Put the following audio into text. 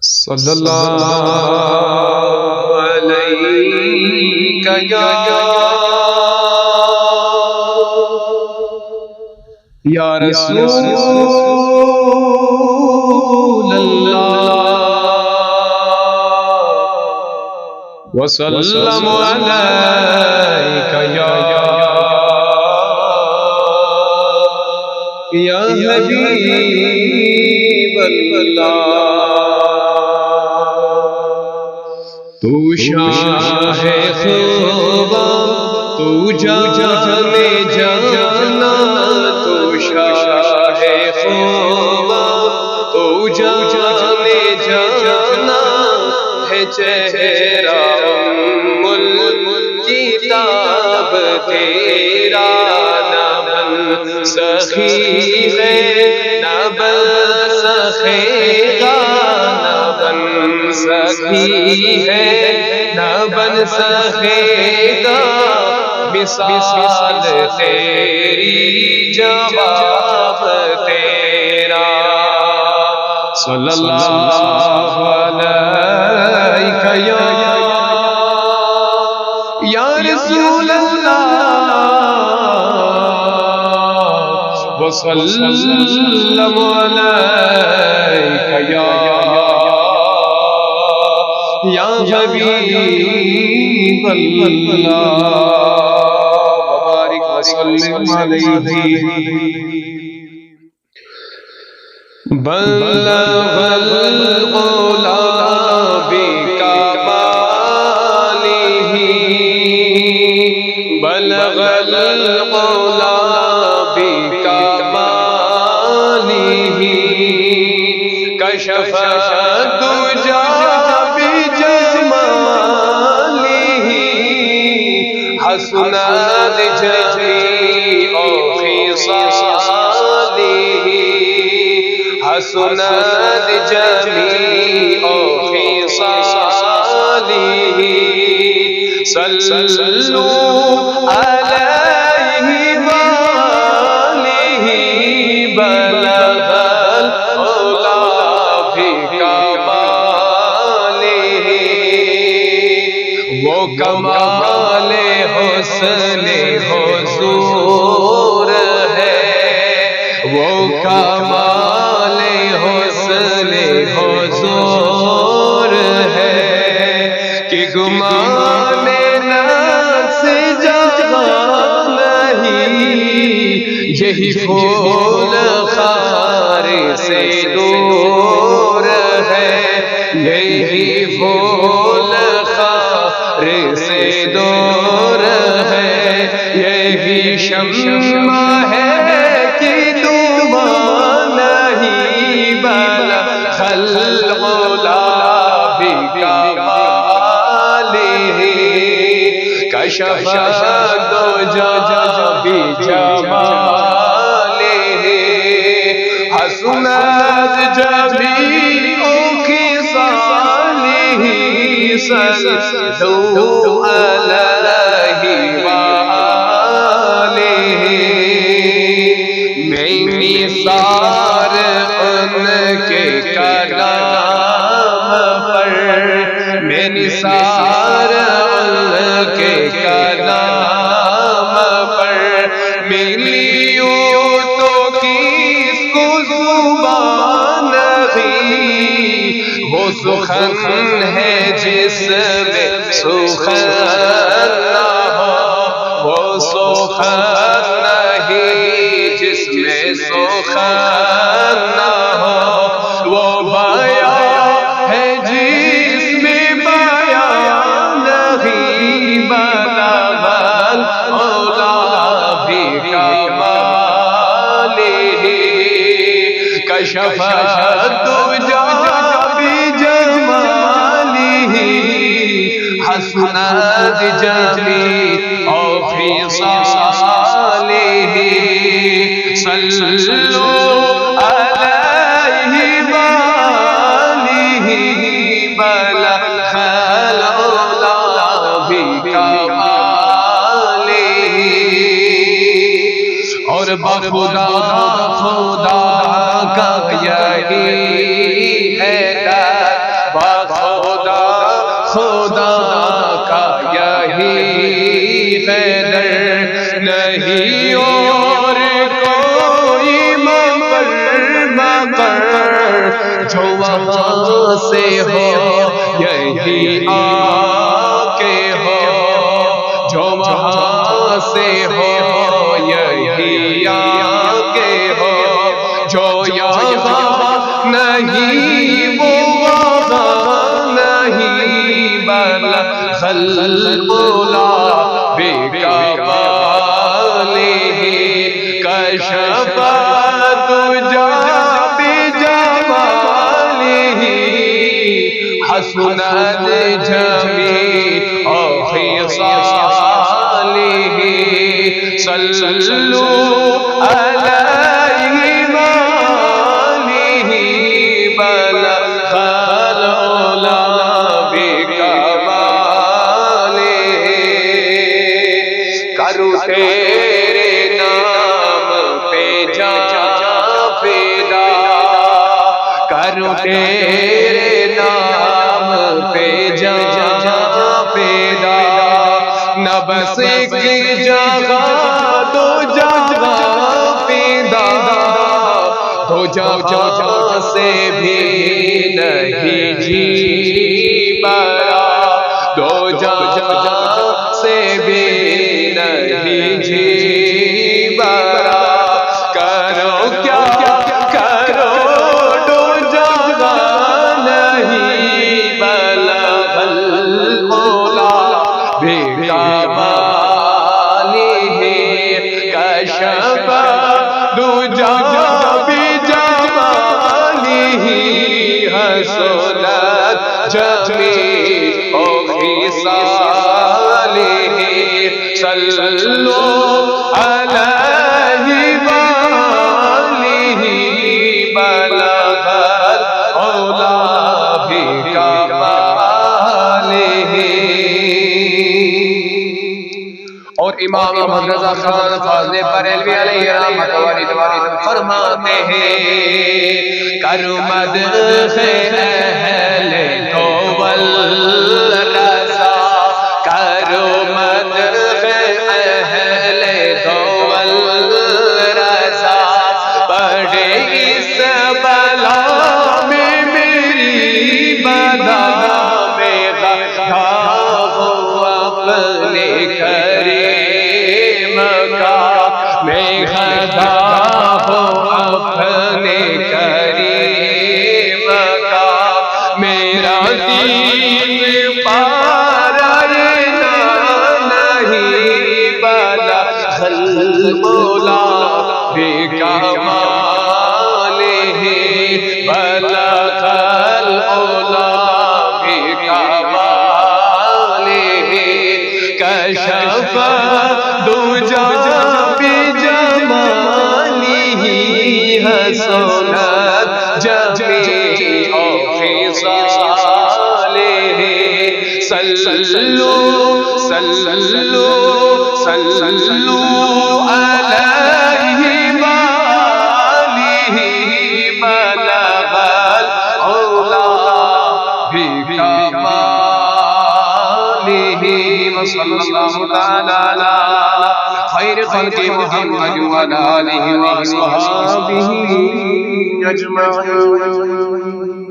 صلی اللہ علیہ یا رسول اللہ وسلم علیک یا حبیب اللہ تو شاہ خوبا تو جانے جانا تو شاہ خوبا تو جانے جانا ہے چہرہ کتاب تیرا نہ بن سخی ہے نہ بن سخے گا نہ بن سخی ہے نہ بن سکے گا مثال تیری جواب تیرا صلی اللہ علیہ یا رسول اللہ وسلم علیک یا حبیب اللہ وبارک وسلم علیہ بلغ العلا بکمالہ بلغ العلا بکمالہ کشف الدجی حسنات جمیع خصالہ حسنات جمیع خصالہ صلو علیہ وآلہ بلغ العلا بکمالہ وہ کمال حسن حضور ہے وہ کمال حسن حضور ہے کہ گمان نفس جہاں نہیں یہی پھول خار سے دور ہے یہی پھول خار سے دور ہے یہی شمع ہے کہ دماغ نہیں بلغ العلا بکمالہ کشف الدجی بجمالہ حسنات جمیع خصالہ صلو علیہ وآلہ میں نثار ان کے کلام پر میں نثار ان کے کلام پر ملیوں تو کس کو زبان نہیں وہ سخن ہے جس میں سخن نہ ہو وہ سخن نہیں جس میں سخن نہ ہو وہ بیان ہے جس میں بیان نہیں بلغ العلا بکمالہ کشف الدجی حسنات جمیع خصالہ صلو علیہ وآلہ بلغ العلا بکمالہ اور بخدا خدا کا یہی حیدر نہیں اور کوئی مقر جو وہاں سے ہو یہی آکے ہو جو وہاں سے ہو یہی آکے ہو جو یہاں نہیں وہ وہاں نہیں بلا خلق لا بے کمالہ کشف الدجی بجمالہ حسنت جمیع خصالہ صلوا علیہ وآلہ بلغ العلا بکمالہ کروں تیرے نام پہ جان فدا کروں تیرے نام پہ جان فدا نہ بس ایک جگہ دو جگہ فدا دو جگہ سے بھی نہیں جی پڑا دو جگہ سے بھی نہیں جی پڑا کرو کیا کرو دو جگہ نہیں بلغ العلا بکمالہ کشف الدجی بجمالہ حسنت جمیع خصالہ صلوا علیہ وآلہ بلغ العلا بکمالہ اور امام احمد رضا خان فاضل بریلوی علیہ رحمت و رضوان فرماتے ہیں کرو مدح اہل طول رضا کرو مدح اہل طول رضا پڑھے اس بلا میں میری بلا میں غدا ہو اپنے کریم کا میں غدا ہو اپنے کریم کا میرا دین پارا نہیں بلغ العلا بکمالہ بلغ العلا بکمالہ کشف الدجی بجمالہ حسنت جمیع خصالہ صلوا علیہ وآلہ بلغ العلا بکمالہ وصلی اللہ تعالی علی خیر خلق محمد وعلی آلہ وصحبہ اجمعین